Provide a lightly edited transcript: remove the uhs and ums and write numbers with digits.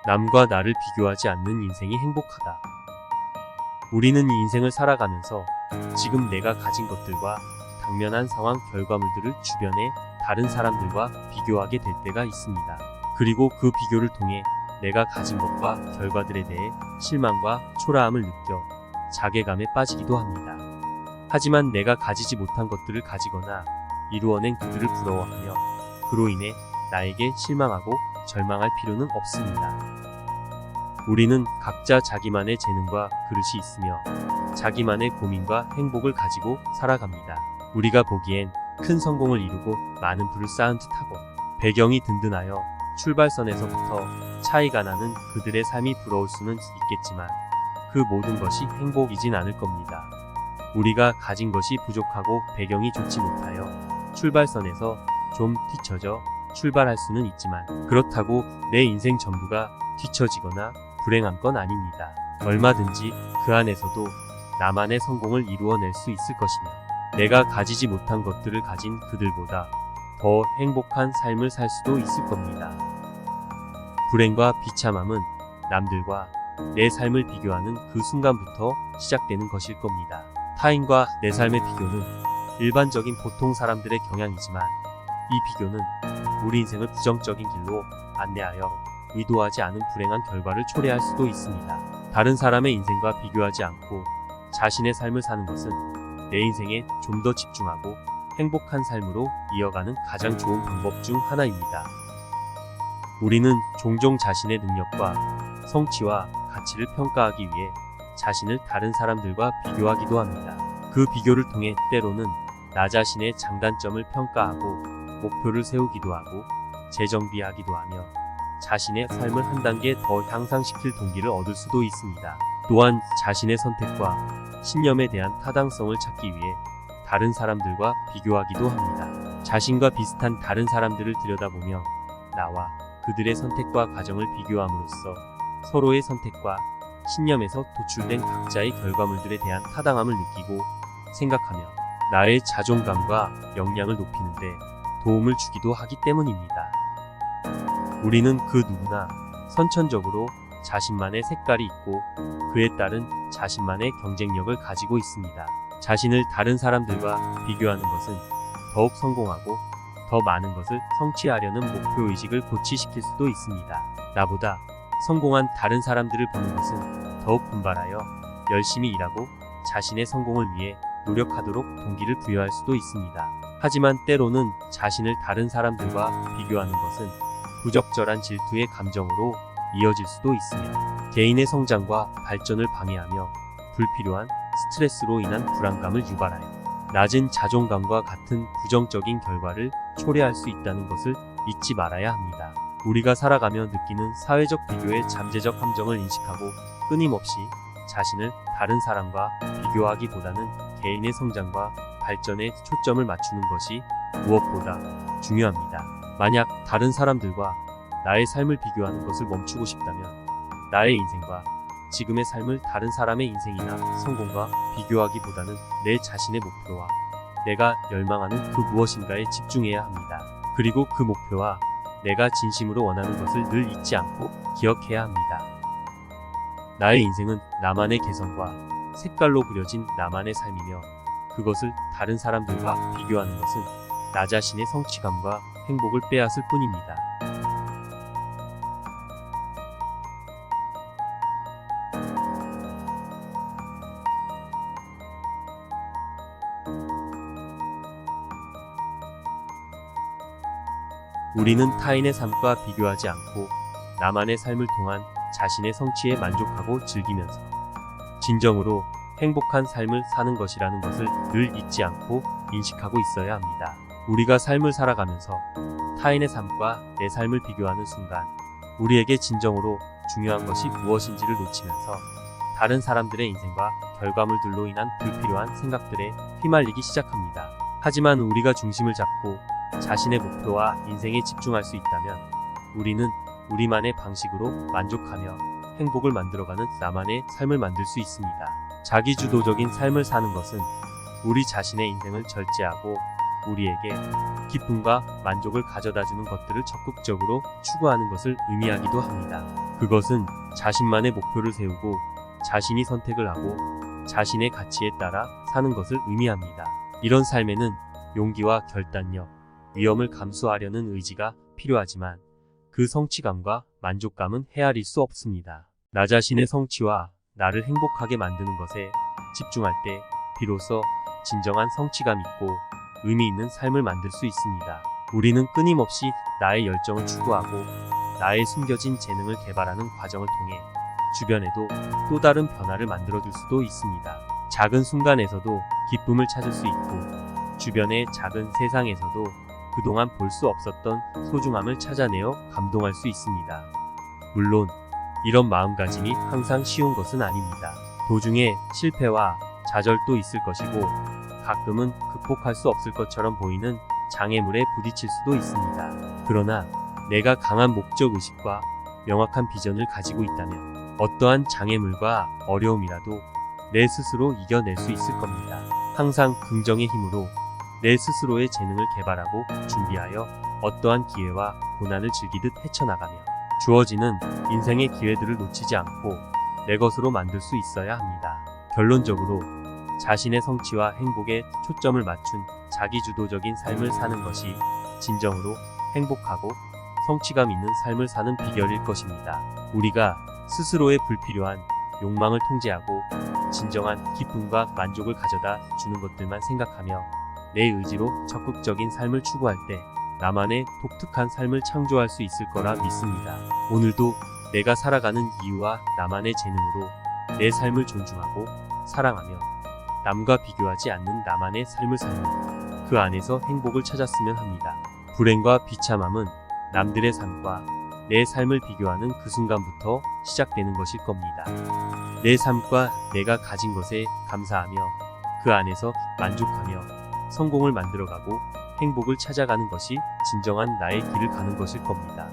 남과 나를 비교하지 않는 인생이 행복하다. 우리는 이 인생을 살아가면서 지금 내가 가진 것들과 당면한 상황 결과물들을 주변의 다른 사람들과 비교하게 될 때가 있습니다. 그리고 그 비교를 통해 내가 가진 것과 결과들에 대해 실망과 초라함을 느껴 자괴감에 빠지기도 합니다. 하지만 내가 가지지 못한 것들을 가지거나 이루어낸 그들을 부러워하며 그로 인해 나에게 실망하고 절망할 필요는 없습니다. 우리는 각자 자기만의 재능과 그릇이 있으며 자기만의 고민과 행복을 가지고 살아갑니다. 우리가 보기엔 큰 성공을 이루고 많은 부를 쌓은 듯하고 배경이 든든하여 출발선에서부터 차이가 나는 그들의 삶이 부러울 수는 있겠지만 그 모든 것이 행복이진 않을 겁니다. 우리가 가진 것이 부족하고 배경이 좋지 못하여 출발선에서 좀 뒤처져 출발할 수는 있지만 그렇다고 내 인생 전부가 뒤처지거나 불행한 건 아닙니다. 얼마든지 그 안에서도 나만의 성공을 이루어낼 수 있을 것이며 내가 가지지 못한 것들을 가진 그들보다 더 행복한 삶을 살 수도 있을 겁니다. 불행과 비참함은 남들과 내 삶을 비교하는 그 순간부터 시작되는 것일 겁니다. 타인과 내 삶의 비교는 일반적인 보통 사람들의 경향이지만 이 비교는 우리 인생을 부정적인 길로 안내하여 의도하지 않은 불행한 결과를 초래할 수도 있습니다. 다른 사람의 인생과 비교하지 않고 자신의 삶을 사는 것은 내 인생에 좀 더 집중하고 행복한 삶으로 이어가는 가장 좋은 방법 중 하나입니다. 우리는 종종 자신의 능력과 성취와 가치를 평가하기 위해 자신을 다른 사람들과 비교하기도 합니다. 그 비교를 통해 때로는 나 자신의 장단점을 평가하고 목표를 세우기도 하고 재정비하기도 하며 자신의 삶을 한 단계 더 향상시킬 동기를 얻을 수도 있습니다. 또한 자신의 선택과 신념에 대한 타당성을 찾기 위해 다른 사람들과 비교하기도 합니다. 자신과 비슷한 다른 사람들을 들여다보며 나와 그들의 선택과 과정을 비교함으로써 서로의 선택과 신념에서 도출된 각자의 결과물들에 대한 타당함을 느끼고 생각하며 나의 자존감과 역량을 높이는데 도움을 주기도 하기 때문입니다. 우리는 그 누구나 선천적으로 자신만의 색깔이 있고 그에 따른 자신만의 경쟁력을 가지고 있습니다. 자신을 다른 사람들과 비교하는 것은 더욱 성공하고 더 많은 것을 성취하려는 목표의식을 고취시킬 수도 있습니다. 나보다 성공한 다른 사람들을 보는 것은 더욱 분발하여 열심히 일하고 자신의 성공을 위해 노력하도록 동기를 부여할 수도 있습니다. 하지만 때로는 자신을 다른 사람들과 비교하는 것은 부적절한 질투의 감정으로 이어질 수도 있으며 개인의 성장과 발전을 방해하며 불필요한 스트레스로 인한 불안감을 유발하여 낮은 자존감과 같은 부정적인 결과를 초래할 수 있다는 것을 잊지 말아야 합니다. 우리가 살아가며 느끼는 사회적 비교의 잠재적 함정을 인식하고 끊임없이 자신을 다른 사람과 비교하기보다는 개인의 성장과 발전에 초점을 맞추는 것이 무엇보다 중요합니다. 만약 다른 사람들과 나의 삶을 비교하는 것을 멈추고 싶다면 나의 인생과 지금의 삶을 다른 사람의 인생이나 성공과 비교하기보다는 내 자신의 목표와 내가 열망하는 그 무엇인가에 집중해야 합니다. 그리고 그 목표와 내가 진심으로 원하는 것을 늘 잊지 않고 기억해야 합니다. 나의 인생은 나만의 개성과 색깔로 그려진 나만의 삶이며 그것을 다른 사람들과 비교하는 것은 나 자신의 성취감과 행복을 빼앗을 뿐입니다. 우리는 타인의 삶과 비교하지 않고 나만의 삶을 통한 자신의 성취에 만족하고 즐기면서 진정으로 행복한 삶을 사는 것이라는 것을 늘 잊지 않고 인식하고 있어야 합니다. 우리가 삶을 살아가면서 타인의 삶과 내 삶을 비교하는 순간 우리에게 진정으로 중요한 것이 무엇인지를 놓치면서 다른 사람들의 인생과 결과물들로 인한 불필요한 생각들에 휘말리기 시작합니다. 하지만 우리가 중심을 잡고 자신의 목표와 인생에 집중할 수 있다면 우리는 우리만의 방식으로 만족하며 행복을 만들어가는 나만의 삶을 만들 수 있습니다. 자기주도적인 삶을 사는 것은 우리 자신의 인생을 절제하고 우리에게 기쁨과 만족을 가져다주는 것들을 적극적으로 추구하는 것을 의미하기도 합니다. 그것은 자신만의 목표를 세우고 자신이 선택을 하고 자신의 가치에 따라 사는 것을 의미합니다. 이런 삶에는 용기와 결단력, 위험을 감수하려는 의지가 필요하지만 그 성취감과 만족감은 헤아릴 수 없습니다. 나 자신의 성취와 나를 행복하게 만드는 것에 집중할 때 비로소 진정한 성취감 있고 의미 있는 삶을 만들 수 있습니다. 우리는 끊임없이 나의 열정을 추구하고 나의 숨겨진 재능을 개발하는 과정을 통해 주변에도 또 다른 변화를 만들어줄 수도 있습니다. 작은 순간에서도 기쁨을 찾을 수 있고 주변의 작은 세상에서도 그동안 볼 수 없었던 소중함을 찾아내어 감동할 수 있습니다. 물론 이런 마음가짐이 항상 쉬운 것은 아닙니다. 도중에 실패와 좌절도 있을 것이고 가끔은 극복할 수 없을 것처럼 보이는 장애물에 부딪힐 수도 있습니다. 그러나 내가 강한 목적의식과 명확한 비전을 가지고 있다면 어떠한 장애물과 어려움이라도 내 스스로 이겨낼 수 있을 겁니다. 항상 긍정의 힘으로 내 스스로의 재능을 개발하고 준비하여 어떠한 기회와 고난을 즐기듯 헤쳐나가며 주어지는 인생의 기회들을 놓치지 않고 내 것으로 만들 수 있어야 합니다. 결론적으로 자신의 성취와 행복에 초점을 맞춘 자기주도적인 삶을 사는 것이 진정으로 행복하고 성취감 있는 삶을 사는 비결일 것입니다. 우리가 스스로의 불필요한 욕망을 통제하고 진정한 기쁨과 만족을 가져다 주는 것들만 생각하며 내 의지로 적극적인 삶을 추구할 때 나만의 독특한 삶을 창조할 수 있을 거라 믿습니다. 오늘도 내가 살아가는 이유와 나만의 재능으로 내 삶을 존중하고 사랑하며 남과 비교하지 않는 나만의 삶을 살며 그 안에서 행복을 찾았으면 합니다. 불행과 비참함은 남들의 삶과 내 삶을 비교하는 그 순간부터 시작되는 것일 겁니다. 내 삶과 내가 가진 것에 감사하며 그 안에서 만족하며 성공을 만들어가고 행복을 찾아가는 것이 진정한 나의 길을 가는 것일 겁니다.